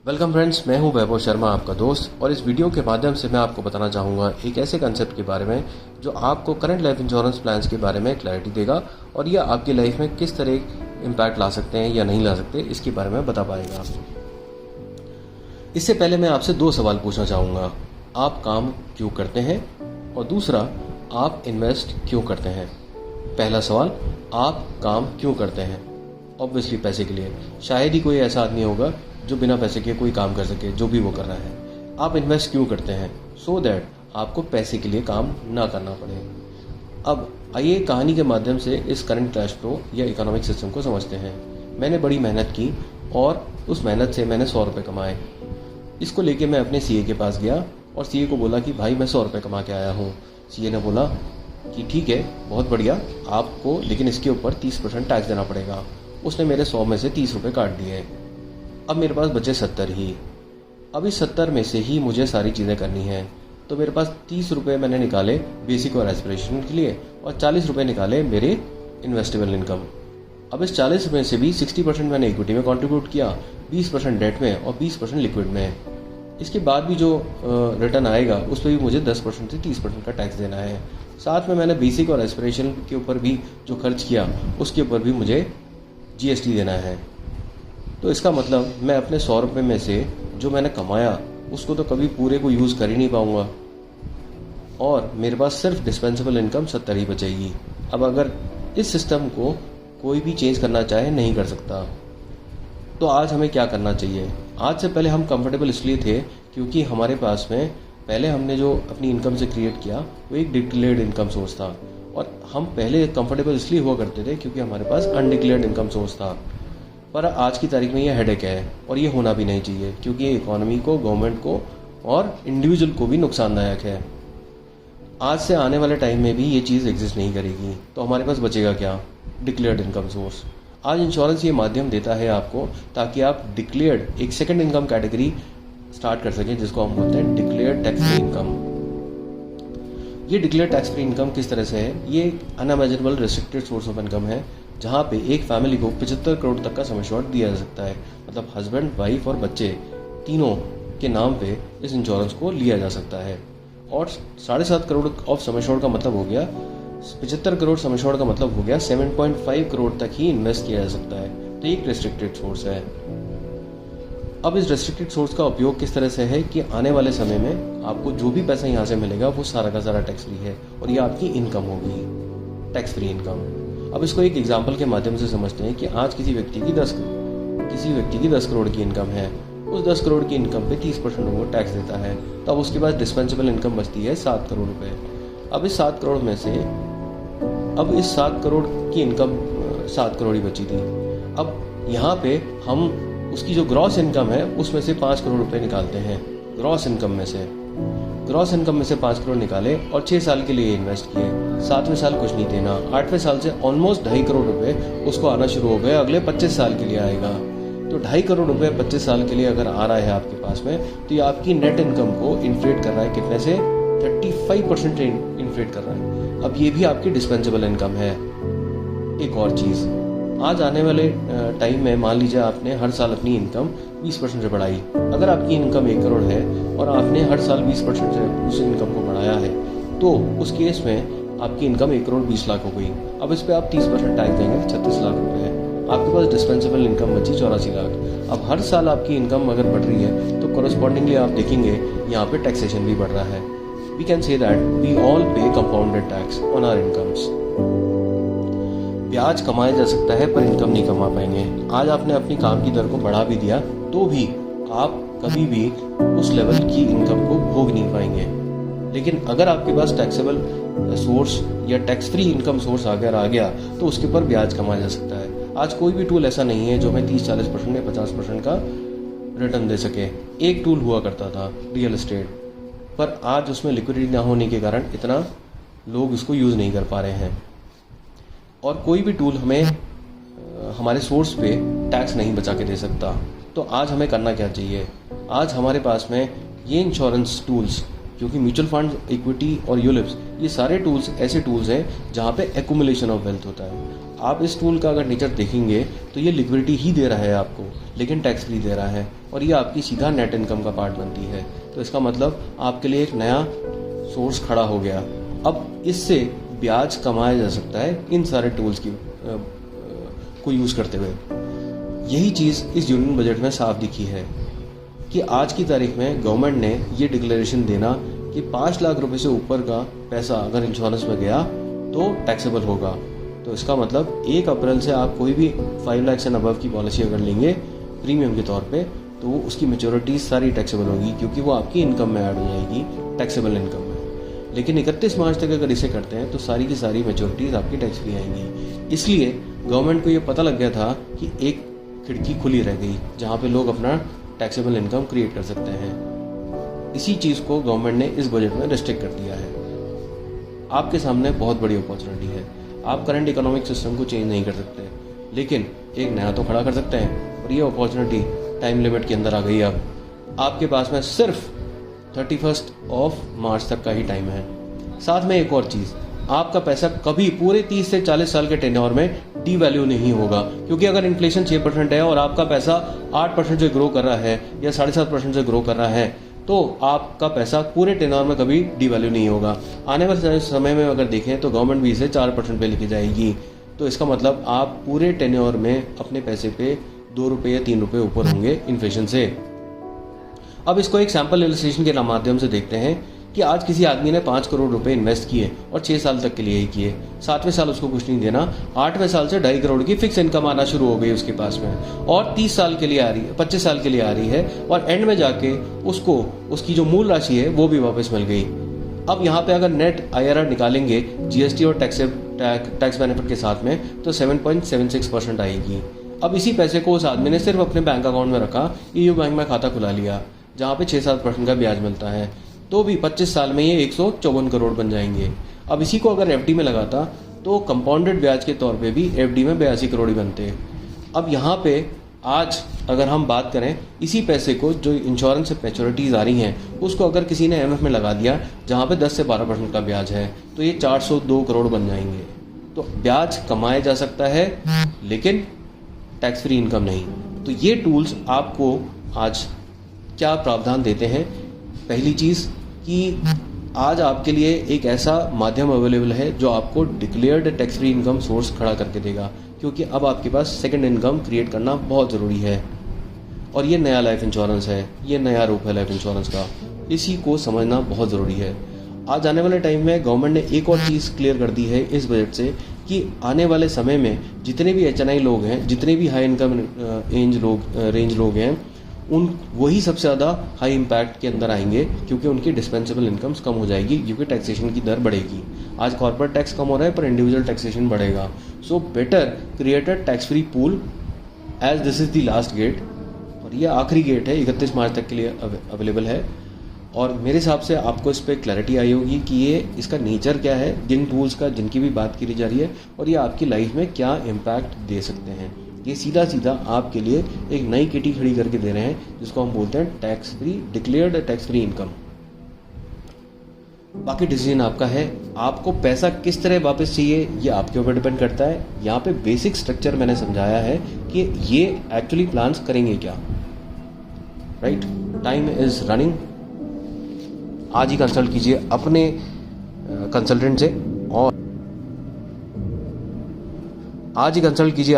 Welcome friends, मैं हूं वैभव शर्मा, आपका दोस्त। और इस वीडियो के माध्यम से मैं आपको बताना चाहूँगा एक ऐसे कंसेप्ट के बारे में जो आपको करंट लाइफ इंश्योरेंस प्लान्स के बारे में क्लैरिटी देगा और यह आपकी लाइफ में किस तरह इम्पैक्ट ला सकते हैं या नहीं ला सकते, इसके बारे में बता पाएगा। इससे पहले मैं आपसे दो सवाल पूछना चाहूँगा। आप काम क्यों करते हैं? और दूसरा, आप इन्वेस्ट क्यों करते हैं? पहला सवाल, आप काम क्यों करते हैं? ऑब्वियसली पैसे के लिए। शायद ही कोई ऐसा आदमी होगा जो बिना पैसे के कोई काम कर सके, जो भी वो कर रहा है। आप इन्वेस्ट क्यों करते हैं? सो दैट आपको पैसे के लिए काम ना करना पड़े। अब आइए कहानी के माध्यम से इस करंट कैश फ्लो या इकोनॉमिक सिस्टम को समझते हैं। मैंने बड़ी मेहनत की और उस मेहनत से मैंने 100 रुपये कमाए। इसको लेके मैं अपने सीए के पास गया और सीए को बोला कि भाई मैं 100 रुपये कमा के आया हूँ। सीए ने बोला कि ठीक है, बहुत बढ़िया, आपको लेकिन इसके ऊपर 30% टैक्स देना पड़ेगा। उसने मेरे 100 में से 30 रुपये काट दिए। अब मेरे पास बचे 70 ही। अब इस 70 में से ही मुझे सारी चीज़ें करनी हैं। तो मेरे पास 30 रुपये मैंने निकाले बेसिक और एस्पिरेशन के लिए और 40 रुपये निकाले मेरे इन्वेस्टेबल इनकम। अब इस 40 में से भी 60% मैंने इक्विटी में कंट्रीब्यूट किया, 20% डेट में और 20% लिक्विड में। इसके बाद भी जो रिटर्न आएगा उस पर भी मुझे 10% से 30% का टैक्स देना है। साथ में मैंने बेसिक और एस्पिरेशन के ऊपर भी जो खर्च किया उसके ऊपर भी मुझे जीएसटी देना है। तो इसका मतलब मैं अपने 100 रुपये में से जो मैंने कमाया उसको तो कभी पूरे को यूज़ कर ही नहीं पाऊँगा और मेरे पास सिर्फ डिस्पेंसेबल इनकम 70 ही बचेगी। अब अगर इस सिस्टम को कोई भी चेंज करना चाहे नहीं कर सकता। तो आज हमें क्या करना चाहिए? आज से पहले हम कंफर्टेबल इसलिए थे क्योंकि हमारे पास में पहले हमने जो अपनी इनकम से क्रिएट किया वो एक डिक्लेयर्ड इनकम सोर्स था और हम पहले कंफर्टेबल इसलिए हुआ करते थे क्योंकि हमारे पास अनडिक्लेयर्ड इनकम सोर्स था। पर आज की तारीख में ये हेडेक है और ये होना भी नहीं चाहिए क्योंकि ये इकोनॉमी को, गवर्नमेंट को और इंडिविजुअल को भी नुकसानदायक है। आज से आने वाले टाइम में भी ये चीज़ एग्जिस्ट नहीं करेगी। तो हमारे पास बचेगा क्या? Declared income source. आज इंश्योरेंस ये माध्यम देता है आपको ताकि आप डिक्लेयर्ड एक सेकंड इनकम कैटेगरी स्टार्ट कर सकें, जिसको हम बोलते हैं डिक्लेयर्ड टैक्स फ्री इनकम। ये डिक्लेयर्ड टैक्स फ्री इनकम किस तरह से है? ये एक unimaginable restricted source of income है जहाँ पे एक फैमिली को 75 करोड़ तक का सम एश्योर्ड दिया जा सकता है। मतलब हस्बैंड, वाइफ और बच्चे तीनों के नाम पे इस इंश्योरेंस को लिया जा सकता है। और 7.5 करोड़ ऑफ सम एश्योर्ड का मतलब हो गया 75 करोड़ सम एश्योर्ड का मतलब हो गया 7.5 करोड़ तक ही इन्वेस्ट किया जा सकता है। तो एक रेस्ट्रिक्टेड सोर्स है। अब इस रेस्ट्रिक्टेड सोर्स का उपयोग किस तरह से है कि आने वाले समय में आपको जो भी पैसा यहाँ से मिलेगा वो सारा का सारा टैक्स फ्री है और ये आपकी इनकम होगी, टैक्स फ्री इनकम। अब इसको एक एग्जाम्पल के माध्यम से समझते हैं कि आज किसी व्यक्ति की 10 करोड़ की इनकम है। उस 10 करोड़ की इनकम पे 30% वो टैक्स देता है। तो अब उसके पास डिस्पेंसेबल इनकम बचती है 7 करोड़ रुपए। अब इस 7 करोड़ में से इस 7 करोड़ की इनकम 7 करोड़ ही बची थी। अब यहाँ पे हम उसकी जो ग्रॉस इनकम है उसमें से 5 करोड़ रुपए निकालते हैं। ग्रॉस इनकम में से 5 करोड़ निकाले और 6 साल के लिए इन्वेस्ट किए। 7वें साल कुछ नहीं देना, 8वें साल से ऑलमोस्ट 2.5 करोड़ रुपए उसको आना शुरू हो गए। अगले 25 साल के लिए आएगा। तो 2.5 करोड़ रुपए 25 साल के लिए अगर आ रहा है आपके पास में, तो ये आपकी नेट इनकम को इन्फ्लेट कर रहा है। कितने से? 35% इन्फ्लेट कर रहा है। अब ये भी आपकी डिस्पेंसेबल इनकम है। एक और चीज़, आज आने वाले टाइम में मान लीजिए आपने हर साल अपनी इनकम 20% से बढ़ाई। अगर आपकी इनकम 1 करोड़ है और आपने हर साल 20% से उस इनकम को बढ़ाया है, तो उस केस में आपकी इनकम 1 करोड़ 20 लाख हो गई। अब इस पर आप 30% टैक्स देंगे, 36 लाख रुपए है। आपके पास डिस्पेंसेबल इनकम बची 84 लाख। अब हर साल आपकी इनकम अगर बढ़ रही है तो कोरस्पॉन्डिंगली आप देखेंगे यहाँ पे टैक्सेशन भी बढ़ रहा है। We can say that we all pay compounded tax on our incomes. ब्याज कमाया जा सकता है पर इनकम नहीं कमा पाएंगे। आज आपने अपनी काम की दर को बढ़ा भी दिया तो भी आप कभी भी उस लेवल की इनकम को भोग नहीं पाएंगे। लेकिन अगर आपके पास टैक्सेबल सोर्स या टैक्स फ्री इनकम सोर्स अगर आ गया तो उसके ऊपर ब्याज कमाया जा सकता है। आज कोई भी टूल ऐसा नहीं है जो हमें 30-40% या 50% का रिटर्न दे सके। एक टूल हुआ करता था, रियल एस्टेट, पर आज उसमें लिक्विडिटी ना होने के कारण इतना लोग इसको यूज़ नहीं कर पा रहे हैं। और कोई भी टूल हमें हमारे सोर्स पे टैक्स नहीं बचा के दे सकता। तो आज हमें करना क्या चाहिए? आज हमारे पास में ये इंश्योरेंस टूल्स क्योंकि म्यूचुअल फंड, इक्विटी और यूलिप्स ये सारे टूल्स ऐसे टूल्स हैं जहाँ पे एक्यूमुलेशन ऑफ वेल्थ होता है। आप इस टूल का अगर नेचर देखेंगे तो ये लिक्विडिटी ही दे रहा है आपको, लेकिन टैक्स फ्री दे रहा है, और ये आपकी सीधा नेट इनकम का पार्ट बनती है। तो इसका मतलब आपके लिए एक नया सोर्स खड़ा हो गया। अब इससे ब्याज कमाया जा सकता है इन सारे टूल्स को यूज़ करते हुए। यही चीज़ इस यूनियन बजट में साफ दिखी है कि आज की तारीख में गवर्नमेंट ने ये डिक्लेरेशन देना कि 5 लाख रुपए से ऊपर का पैसा अगर इंश्योरेंस में गया तो टैक्सेबल होगा। तो इसका मतलब 1 अप्रैल से आप कोई भी 5 लाख से अबव की पॉलिसी अगर लेंगे प्रीमियम के तौर पे, तो उसकी मेच्योरिटी सारी टैक्सेबल होगी, क्योंकि वो आपकी इनकम में ऐड हो जाएगी, टैक्सेबल इनकम में। लेकिन 31 मार्च तक अगर इसे करते हैं तो सारी की सारी मेच्योरिटीज आपकी टैक्स फ्री आएंगी। इसलिए गवर्नमेंट को ये पता लग गया था कि एक खिड़की खुली रह गई जहाँ पे लोग अपना टैक्सेबल इनकम क्रिएट कर सकते हैं। इसी चीज़ को गवर्नमेंट ने इस बजट में रिस्ट्रिक्ट कर दिया है। आपके सामने बहुत बड़ी अपॉर्चुनिटी है। आप करंट इकोनॉमिक सिस्टम को चेंज नहीं कर सकते, लेकिन एक नया तो खड़ा कर सकते हैं, और ये अपॉर्चुनिटी टाइम लिमिट के अंदर आ गई। अब आपके पास में सिर्फ 31 मार्च तक का ही टाइम है। साथ में एक और चीज़, आपका पैसा कभी पूरे 30 से 40 साल के टेन्योर में डी वैल्यू नहीं होगा, क्योंकि अगर इन्फ्लेशन 6% है और आपका पैसा 8% से ग्रो कर रहा है या 7.5% से ग्रो कर रहा है, तो आपका पैसा पूरे टेन्योर में कभी डी वैल्यू नहीं होगा। आने वाले समय में अगर देखें तो गवर्नमेंट भी इसे 4% पे लेके जाएगी। तो इसका मतलब आप पूरे टेन्योर में अपने पैसे पे 2 रुपये या 3 रुपये ऊपर होंगे इन्फ्लेशन से। अब इसको एक सैम्पल इलस्ट्रेशन के माध्यम से देखते हैं कि आज किसी आदमी ने 5 करोड़ रुपए इन्वेस्ट किए और 6 साल तक के लिए ही किए। 7वें साल उसको कुछ नहीं देना, 8वें साल से 2.5 करोड़ की फिक्स इनकम आना शुरू हो गई उसके पास में, और 30 साल के लिए आ रही है, 25 साल के लिए आ रही है, और एंड में जाके उसको उसकी जो मूल राशि है वो भी वापस मिल गई। अब यहाँ पे अगर नेट IRR निकालेंगे जीएसटी और टैक्स बेनिफिट के साथ में, तो 7.76% आएगी। अब इसी पैसे को उस आदमी ने सिर्फ अपने बैंक अकाउंट में रखा, EU बैंक में खाता खुला लिया जहाँ पे 6-7% का ब्याज मिलता है, तो भी 25 साल में ये 154 करोड़ बन जाएंगे। अब इसी को अगर FD में लगाता तो कंपाउंडेड ब्याज के तौर पे भी FD में 82 करोड़ ही बनते। अब यहाँ पे आज अगर हम बात करें, इसी पैसे को जो इंश्योरेंस से मैच्योरिटीज आ रही हैं उसको अगर किसी ने MF में लगा दिया जहाँ पे 10 से 12% का ब्याज है, तो ये 402 करोड़ बन जाएंगे। तो ब्याज कमाया जा सकता है, लेकिन टैक्स फ्री इनकम नहीं। तो ये टूल्स आपको आज क्या प्रावधान देते हैं? पहली चीज़ कि आज आपके लिए एक ऐसा माध्यम अवेलेबल है जो आपको declared tax free income source खड़ा करके देगा, क्योंकि अब आपके पास सेकंड इनकम क्रिएट करना बहुत ज़रूरी है। और ये नया लाइफ इंश्योरेंस है, ये नया रूप है लाइफ इंश्योरेंस का, इसी को समझना बहुत ज़रूरी है। आज आने वाले टाइम में गवर्नमेंट ने एक और चीज़ क्लियर कर दी है इस बजट से कि आने वाले समय में जितने भी HNI लोग हैं, जितने भी हाई इनकम रेंज लोग हैं, वही सबसे ज़्यादा हाई इम्पैक्ट के अंदर आएंगे, क्योंकि उनकी डिस्पेंसेबल इनकम्स कम हो जाएगी, क्योंकि टैक्सेशन की दर बढ़ेगी। आज कॉर्पोरेट टैक्स कम हो रहा है पर इंडिविजुअल टैक्सेशन बढ़ेगा। So better create a tax free pool as this is the last gate, और ये आखिरी गेट है, 31 मार्च तक के लिए अवेलेबल है। और मेरे हिसाब से आपको इस पर क्लैरिटी आई होगी कि ये इसका नेचर क्या है, जिन टूल्स का जिनकी भी बात की जा रही है, और ये आपकी लाइफ में क्या इम्पैक्ट दे सकते हैं। ये सीधा सीधा आपके लिए एक नई किटी खड़ी करके दे रहे हैं, जिसको हम बोलते हैं tax free, declared tax free income. बाकी डिसीजन आपका है, आपको पैसा किस तरह वापस चाहिए ये आपके ऊपर डिपेंड करता है। यहाँ पे बेसिक स्ट्रक्चर मैंने समझाया है कि ये एक्चुअली प्लान्स करेंगे क्या। Right, time is running. आज ही कंसल्ट कीजिए अपने कंसल्टेंट से, और आज ही कंसल्ट कीजिए